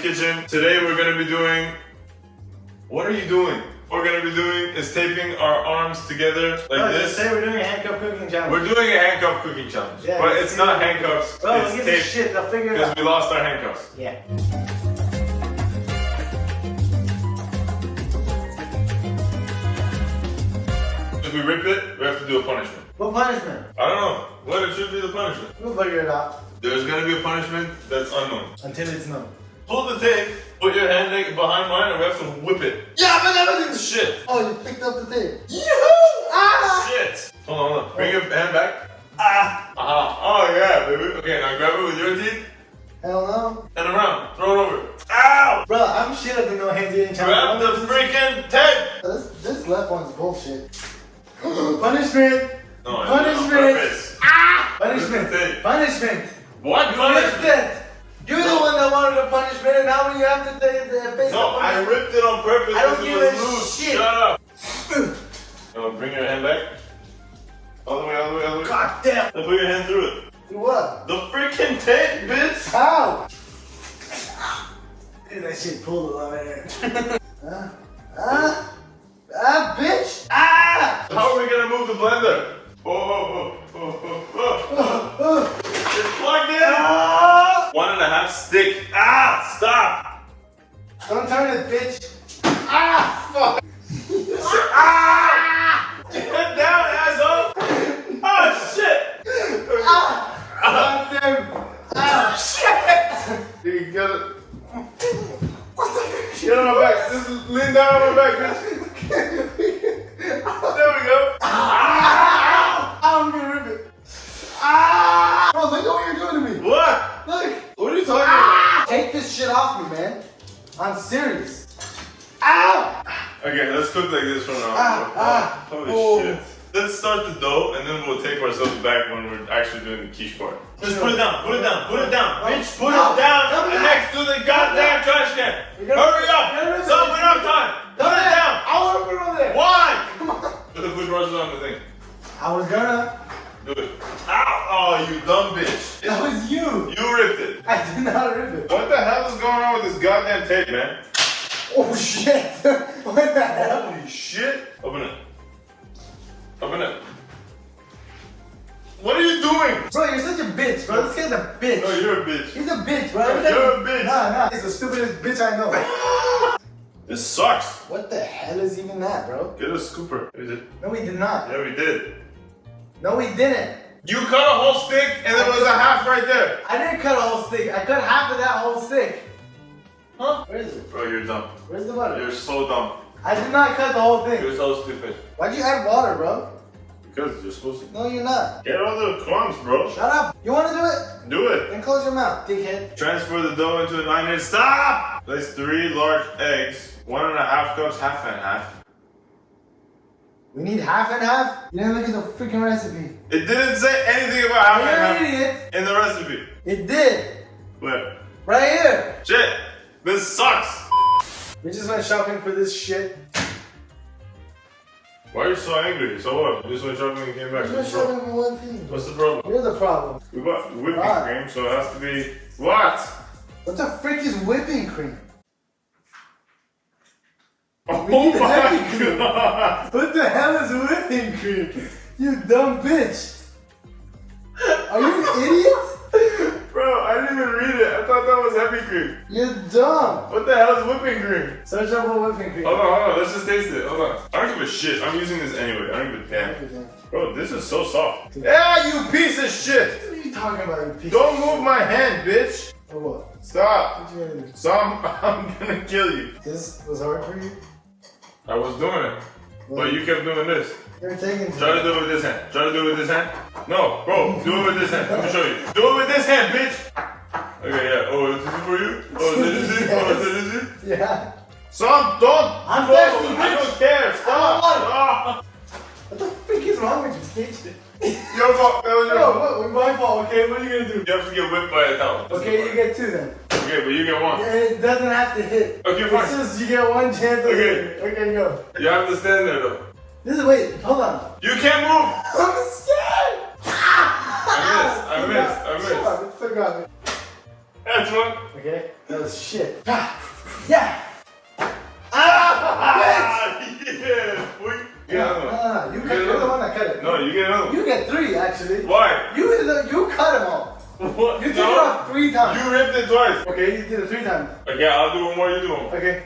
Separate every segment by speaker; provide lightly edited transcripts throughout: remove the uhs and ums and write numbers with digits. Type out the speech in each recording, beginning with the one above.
Speaker 1: kitchen. Today we're gonna be doing... What are you doing? What we're gonna be doing is taping our arms together like this.
Speaker 2: Today we're doing a handcuff cooking challenge.
Speaker 1: We're doing a handcuff cooking challenge.
Speaker 2: Yeah,
Speaker 1: but it's not handcuffs,
Speaker 2: bro,
Speaker 1: it's
Speaker 2: look at
Speaker 1: tape.
Speaker 2: this shit, they'll figure it
Speaker 1: Because
Speaker 2: out.
Speaker 1: we lost our handcuffs.
Speaker 2: Yeah.
Speaker 1: If we rip it, we have to do a punishment.
Speaker 2: What punishment?
Speaker 1: I don't know. What should be the punishment?
Speaker 2: We'll figure it out.
Speaker 1: There's gonna be a punishment that's unknown.
Speaker 2: Until it's known.
Speaker 1: Pull the tape, put your hand behind mine, and we have to whip it.
Speaker 2: Yeah, but everything's
Speaker 1: Shit.
Speaker 2: Oh, you picked up the tape. Yoo-hoo! Ah!
Speaker 1: Shit. Hold on. Bring your hand back. Ah. Oh yeah, baby. Okay, now grab it with your teeth.
Speaker 2: Hell no.
Speaker 1: And around. Throw it over. Ow!
Speaker 2: Bro, I'm shit at the no hands eating
Speaker 1: Grab
Speaker 2: challenge.
Speaker 1: the freaking tape!
Speaker 2: This left one's bullshit. Punishment!
Speaker 1: No,
Speaker 2: Punishment! Ah!
Speaker 1: Where's the
Speaker 2: Punishment!
Speaker 1: tape?
Speaker 2: Punishment!
Speaker 1: What
Speaker 2: You
Speaker 1: punishment?
Speaker 2: ripped it! You're the one that wanted a punishment, and now you have to take the face.
Speaker 1: No, I ripped it on purpose
Speaker 2: I don't
Speaker 1: because
Speaker 2: give
Speaker 1: it
Speaker 2: a
Speaker 1: was loose.
Speaker 2: shit.
Speaker 1: Shut up. No, bring your hand back. All the way, all the way, all the way.
Speaker 2: God damn!
Speaker 1: Now put your hand through it.
Speaker 2: What?
Speaker 1: The freaking tape, bitch!
Speaker 2: How? Dude, that shit pulled a lot of hair. Bitch! Ah!
Speaker 1: How are we gonna move the blender? It's plugged in!
Speaker 2: Ah!
Speaker 1: 1.5 stick. Ah! Stop!
Speaker 2: Don't turn it, bitch! Ah! Fuck!
Speaker 1: Ah! Get down, asshole! Oh shit!
Speaker 2: Ah! God damn! Ah!
Speaker 1: Shit! You got it. Get on my back. Just lean down on my back, bitch. There we go.
Speaker 2: Ah! I'm gonna rip it. Ah! Bro, look at what you're doing to me.
Speaker 1: What?
Speaker 2: Look.
Speaker 1: What are you talking about?
Speaker 2: Take this shit off me, man. I'm serious. Ow!
Speaker 1: Okay, let's cook like this from now on. Holy
Speaker 2: oh.
Speaker 1: shit. Let's start the dough and then we'll take ourselves back when we're actually doing the quiche part. Just put it down, put it down, put it down. Bitch, put it down next to the goddamn trash can. Hurry up! Stop, we don't have time. Put it down.
Speaker 2: I want to put it on there.
Speaker 1: Why?
Speaker 2: Come on.
Speaker 1: Put the food brushes on the thing.
Speaker 2: I was gonna.
Speaker 1: Do it. Ow! Oh, you dumb bitch.
Speaker 2: That was you.
Speaker 1: You ripped it.
Speaker 2: I did not rip it.
Speaker 1: What the hell is going on with this goddamn tape, man?
Speaker 2: Oh shit. What the hell?
Speaker 1: Holy shit. Open it. Open it. What are you doing?
Speaker 2: Bro, you're such a bitch, bro. This guy's a bitch.
Speaker 1: No, you're a bitch.
Speaker 2: He's a bitch, bro.
Speaker 1: You're a bitch.
Speaker 2: Nah. He's the stupidest bitch I know.
Speaker 1: This sucks.
Speaker 2: What the hell is even that, bro?
Speaker 1: Get a scooper.
Speaker 2: No, we did not.
Speaker 1: Yeah, we did.
Speaker 2: No, we didn't.
Speaker 1: You cut a whole stick and there was a half right there.
Speaker 2: I didn't cut a whole stick. I cut half of that whole stick. Huh? Where is it?
Speaker 1: Bro, you're dumb.
Speaker 2: Where's the butter?
Speaker 1: You're so dumb.
Speaker 2: I did not cut the whole thing.
Speaker 1: You're so stupid.
Speaker 2: Why'd you add water, bro?
Speaker 1: Because you're supposed to.
Speaker 2: No, you're not.
Speaker 1: Get all the crumbs, bro.
Speaker 2: Shut up. You want to do it?
Speaker 1: Do it.
Speaker 2: Then close your mouth, dickhead.
Speaker 1: Transfer the dough into a 9-inch. Stop! Place 3 large eggs. 1.5 cups, half and half.
Speaker 2: We need half and half? You didn't look at the freaking recipe.
Speaker 1: It didn't say anything about half
Speaker 2: You're
Speaker 1: and
Speaker 2: an
Speaker 1: half
Speaker 2: idiot.
Speaker 1: in the recipe.
Speaker 2: It did.
Speaker 1: Where?
Speaker 2: Right here.
Speaker 1: Shit. This sucks.
Speaker 2: We just went shopping for this shit.
Speaker 1: Why are you so angry? So what? You just went shopping and came back.
Speaker 2: We just went
Speaker 1: What's the problem?
Speaker 2: shopping for one thing.
Speaker 1: What's the problem?
Speaker 2: You're the problem.
Speaker 1: We bought whipping
Speaker 2: What?
Speaker 1: cream, so it has to be... What?
Speaker 2: What the frick is whipping cream?
Speaker 1: Oh
Speaker 2: We need
Speaker 1: my
Speaker 2: heavy cream.
Speaker 1: god!
Speaker 2: What the hell is whipping cream? You dumb bitch. Are you an idiot?
Speaker 1: Bro, I didn't even read it. I thought that was heavy cream.
Speaker 2: You're dumb.
Speaker 1: What the hell is whipping cream?
Speaker 2: Search up for whipping cream.
Speaker 1: Hold on. Let's just taste it. Hold on. I don't give a shit. I'm using this anyway. I don't give a damn. Bro, this is so soft. Yeah, you piece of shit!
Speaker 2: What are you talking about, you piece
Speaker 1: Don't
Speaker 2: of
Speaker 1: move my hand, bitch!
Speaker 2: shit? Or what?
Speaker 1: Stop!
Speaker 2: What you gonna do?
Speaker 1: So I'm gonna kill you.
Speaker 2: This was hard for you?
Speaker 1: I was doing it. But you kept doing this.
Speaker 2: You're taking
Speaker 1: Try to do it with this hand. Try to do it with this hand. No, bro, do it with this hand. Let me show you. Do it with this hand, bitch! Okay, yeah. Oh, is this for you? Oh, is this it? Oh, is this it?
Speaker 2: Yeah.
Speaker 1: Stop! Don't!
Speaker 2: I'm
Speaker 1: go.
Speaker 2: thirsty,
Speaker 1: I
Speaker 2: bitch.
Speaker 1: don't care. Stop! Stop!
Speaker 2: What the freak is wrong with you, bitch?
Speaker 1: Your fault. That was your fault.
Speaker 2: No, my fault, okay? What are you gonna do?
Speaker 1: You have to get whipped by a towel.
Speaker 2: Okay, you get 2 then.
Speaker 1: Okay, but you get 1.
Speaker 2: And it doesn't have to hit.
Speaker 1: Okay, fine.
Speaker 2: It's just you get 1 chance of
Speaker 1: Okay.
Speaker 2: it. Okay, go.
Speaker 1: You have to stand there though.
Speaker 2: This is, wait, hold on.
Speaker 1: You can't move!
Speaker 2: I'm scared!
Speaker 1: I missed.
Speaker 2: It still got me.
Speaker 1: That's one.
Speaker 2: Okay, that was shit.
Speaker 3: Yeah.
Speaker 1: Yeah, boy. You get another one.
Speaker 2: You're the one that cut it.
Speaker 1: No, you get another one.
Speaker 2: You get 3 actually.
Speaker 1: Why?
Speaker 2: You cut them all.
Speaker 1: What?
Speaker 2: You took it off 3 times.
Speaker 1: You ripped it twice.
Speaker 2: Okay, you did it 3 times.
Speaker 1: Okay, I'll do one more, you do one.
Speaker 2: Okay.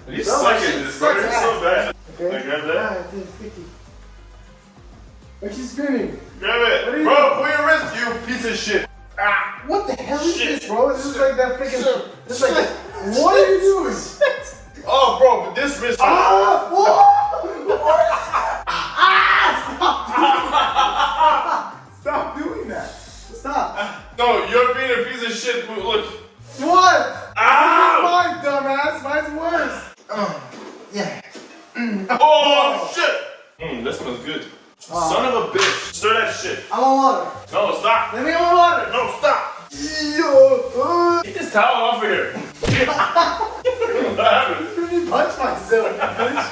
Speaker 1: You suck at this, bro. You're so bad.
Speaker 2: Okay.
Speaker 1: I grab that.
Speaker 2: It's sticky. Why are you screaming?
Speaker 1: Grab it.
Speaker 2: What are you
Speaker 1: Bro,
Speaker 2: doing?
Speaker 1: put your wrist, you piece of shit. Ah.
Speaker 2: What the hell is
Speaker 1: Shit.
Speaker 2: this, bro? This is like that freaking. This is like. What are you doing?
Speaker 1: Oh, bro, but this wrist.
Speaker 2: Ah! Stop doing that. Stop.
Speaker 1: No, you're being a piece of shit. Look.
Speaker 2: What?
Speaker 1: Ow!
Speaker 2: Mine, dumbass. Mine's worse. Yeah.
Speaker 1: Oh, shit. That smells good. Son of a bitch. Stir that shit.
Speaker 2: I want water.
Speaker 1: No, stop.
Speaker 2: Let me have water.
Speaker 1: No, stop.
Speaker 2: Yo.
Speaker 1: Get this towel off of here. What happened?
Speaker 2: Let me punch myself, bitch.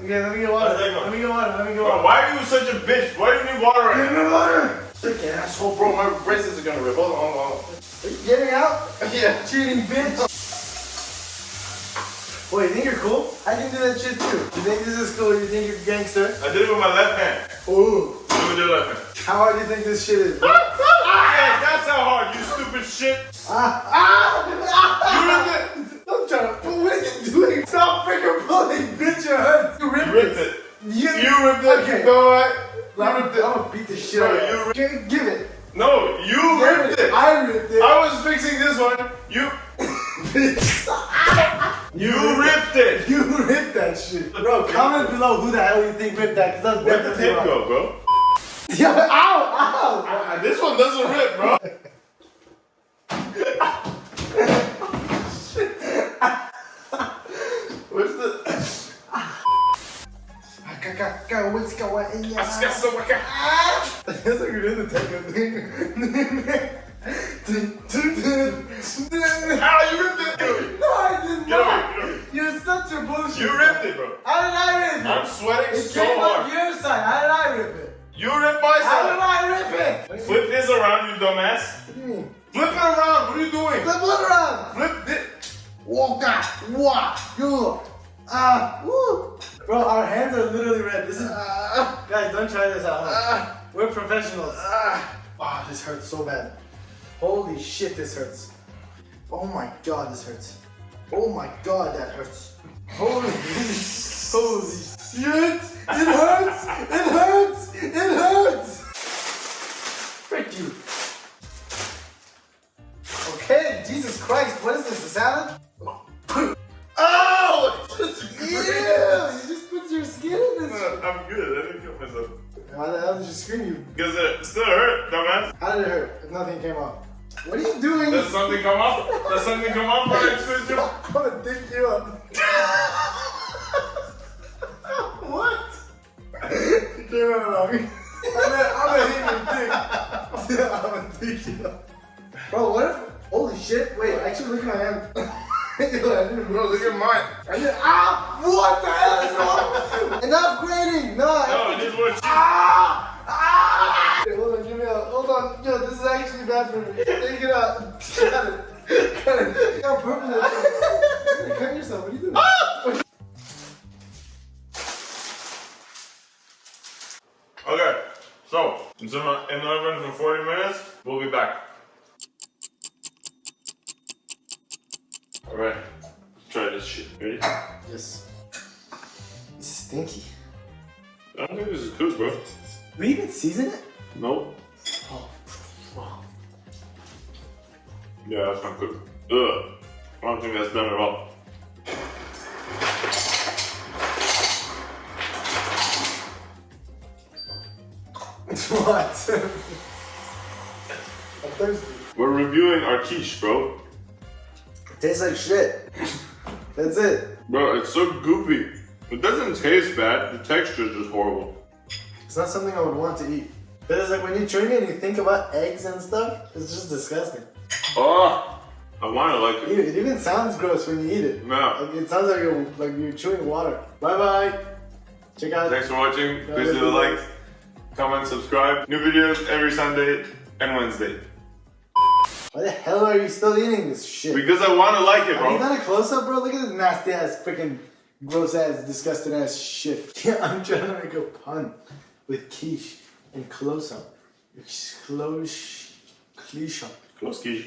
Speaker 2: Okay, let me get water.
Speaker 1: How's that going?
Speaker 2: Let me get water. Let me get
Speaker 1: Bro,
Speaker 2: water.
Speaker 1: why are you such a bitch? Why do you need water right
Speaker 2: Give
Speaker 1: now?
Speaker 2: me water.
Speaker 1: Freaking asshole, bro. My braces are gonna rip. Hold on.
Speaker 2: Are you getting out?
Speaker 1: Yeah.
Speaker 2: Cheating bitch. Wait, you think you're cool? I can do that shit too. You think this is cool? You think you're gangster?
Speaker 1: I did it with my left hand.
Speaker 2: Ooh.
Speaker 1: Do it with your left hand.
Speaker 2: How hard do you think this shit is?
Speaker 1: Yeah, that's how hard, you stupid shit. You ripped it.
Speaker 2: I'm trying to. What are you doing? Stop freaking pulling, bitch. It hurts. You ripped,
Speaker 1: You ripped it.
Speaker 2: You
Speaker 1: ripped it.
Speaker 2: Okay.
Speaker 1: You know what?
Speaker 2: I'm
Speaker 1: You ripped it.
Speaker 2: gonna beat the shit
Speaker 1: Bro,
Speaker 2: out of
Speaker 1: you
Speaker 2: you. Give it.
Speaker 1: No, you ripped it.
Speaker 2: I ripped it.
Speaker 1: I was fixing this one. You ripped it.
Speaker 2: You ripped that shit. Bro, comment below who the hell you think ripped that, because that's
Speaker 1: Where'd the
Speaker 2: definitely
Speaker 1: tape
Speaker 2: wrong.
Speaker 1: go, bro?
Speaker 2: Yeah, ow!
Speaker 1: This one doesn't rip, bro. Where's the...
Speaker 2: What's going on?
Speaker 1: Let's get some...
Speaker 2: That's like you're doing the techno thing.
Speaker 1: Ow, you ripped it.
Speaker 2: No, I did
Speaker 1: Get
Speaker 2: not.
Speaker 1: away.
Speaker 2: You're such a bullshit.
Speaker 1: You ripped it, bro.
Speaker 2: How did I rip it?
Speaker 1: I'm sweating
Speaker 2: It
Speaker 1: so
Speaker 2: came off
Speaker 1: hard.
Speaker 2: your side. How did I rip it?
Speaker 1: You ripped my
Speaker 2: How did
Speaker 1: side.
Speaker 2: I rip it?
Speaker 1: Flip this around, you dumbass.
Speaker 2: What do you mean?
Speaker 1: Flip it around. What are you doing?
Speaker 2: Flip it around.
Speaker 1: Flip it.
Speaker 2: Whoa, God. Wow. You. Woo. Bro, our hands are literally red. This is. Guys, don't try this out. We're professionals. Wow, this hurts so bad. Holy shit, this hurts. Oh my god, this hurts. Oh my god, that hurts. Holy shit! It hurts! It hurts! It hurts! Frick you. Okay, Jesus Christ, what is this, a salad?
Speaker 1: Oh!
Speaker 2: Ew, you just put your skin in this.
Speaker 1: I'm good. I didn't kill myself.
Speaker 2: How the hell did you scream you?
Speaker 1: Because it still hurt, dumbass.
Speaker 2: How did it hurt if nothing came off? What are you doing?
Speaker 1: Does something come up? Does something come up when I explain to you?
Speaker 2: I'm gonna dick you up. What? You came out on me. I'm gonna hit your dick. I'm gonna dick you up. Bro, what if? Holy shit! Wait, actually, look at my hand. Yo, I didn't
Speaker 1: Bro, look at mine.
Speaker 2: I didn't. What the hell is wrong with you? Enough grading. No.
Speaker 1: No, this was
Speaker 2: Hey, hold on, give me a. Hold on. Yo, this is actually bad for me. Take it out. Cut it. Cut it. You're on purpose. You're gonna cut yourself. What are you doing?
Speaker 1: Okay, so in another run for 40 minutes, we'll be back. Alright, try this shit. Ready?
Speaker 2: Yes. This is stinky.
Speaker 1: I don't think this is good, bro.
Speaker 2: We even season it?
Speaker 1: Nope.
Speaker 2: Oh. Wow.
Speaker 1: Yeah, that's not good. Ugh. I don't think that's done at all.
Speaker 2: What? I'm thirsty.
Speaker 1: We're reviewing our quiche, bro.
Speaker 2: It tastes like shit. That's it.
Speaker 1: Bro, it's so goopy. It doesn't taste bad, the texture is just horrible.
Speaker 2: It's not something I would want to eat. But it's like when you drink it and you think about eggs and stuff, it's just disgusting.
Speaker 1: Oh, I wanna like it.
Speaker 2: It even sounds gross when you eat it.
Speaker 1: Yeah.
Speaker 2: Like, it sounds like you're chewing water. Bye bye. Check out.
Speaker 1: Thanks for watching. Please leave a like, comment, subscribe. New videos every Sunday and Wednesday.
Speaker 2: Why the hell are you still eating this shit?
Speaker 1: Because I want to like it,
Speaker 2: Have you
Speaker 1: bro.
Speaker 2: done a close up, bro? Look at this nasty ass, freaking gross ass, disgusting ass shit. Yeah, I'm trying to make a pun with quiche and close up. Close quiche.
Speaker 1: Close quiche.